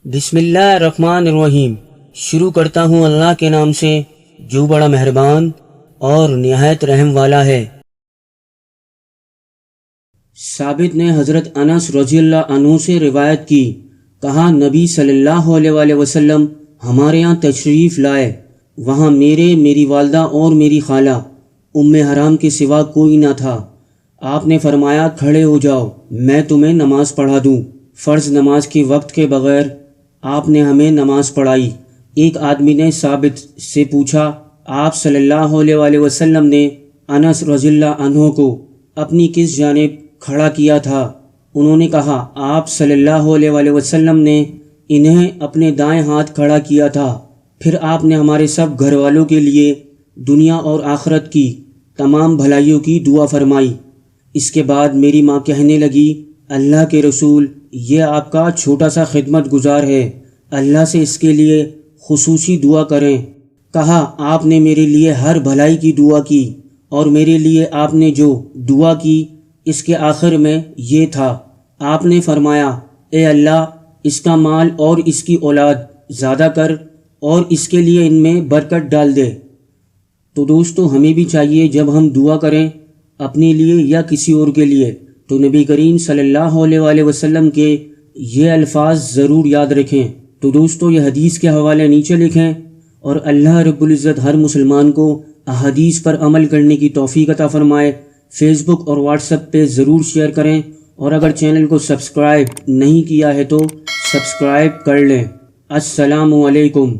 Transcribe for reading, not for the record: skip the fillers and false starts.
بسم اللہ الرحمن الرحیم۔ شروع کرتا ہوں اللہ کے نام سے جو بڑا مہربان اور نہایت رحم والا ہے۔ ثابت نے حضرت انس رضی اللہ عنہ سے روایت کی، کہا نبی صلی اللہ علیہ وآلہ وسلم ہمارے یہاں تشریف لائے، وہاں میری والدہ اور میری خالہ ام حرام کے سوا کوئی نہ تھا۔ آپ نے فرمایا کھڑے ہو جاؤ، میں تمہیں نماز پڑھا دوں۔ فرض نماز کے وقت کے بغیر آپ نے ہمیں نماز پڑھائی۔ ایک آدمی نے ثابت سے پوچھا، آپ صلی اللہ علیہ وآلہ وسلم نے انس رضی اللہ عنہ کو اپنی کس جانب کھڑا کیا تھا؟ انہوں نے کہا، آپ صلی اللہ علیہ وآلہ وسلم نے انہیں اپنے دائیں ہاتھ کھڑا کیا تھا۔ پھر آپ نے ہمارے سب گھر والوں کے لیے دنیا اور آخرت کی تمام بھلائیوں کی دعا فرمائی۔ اس کے بعد میری ماں کہنے لگی، اللہ کے رسول، یہ آپ کا چھوٹا سا خدمت گزار ہے، اللہ سے اس کے لیے خصوصی دعا کریں۔ کہا، آپ نے میرے لیے ہر بھلائی کی دعا کی، اور میرے لیے آپ نے جو دعا کی اس کے آخر میں یہ تھا، آپ نے فرمایا، اے اللہ اس کا مال اور اس کی اولاد زیادہ کر اور اس کے لیے ان میں برکت ڈال دے۔ تو دوستو، ہمیں بھی چاہیے جب ہم دعا کریں اپنے لیے یا کسی اور کے لیے تو نبی کریم صلی اللہ علیہ وآلہ وسلم کے یہ الفاظ ضرور یاد رکھیں۔ تو دوستو، یہ حدیث کے حوالے نیچے لکھیں، اور اللہ رب العزت ہر مسلمان کو احادیث پر عمل کرنے کی توفیق عطا فرمائے۔ فیس بک اور واٹس ایپ پہ ضرور شیئر کریں، اور اگر چینل کو سبسکرائب نہیں کیا ہے تو سبسکرائب کر لیں۔ السلام علیکم۔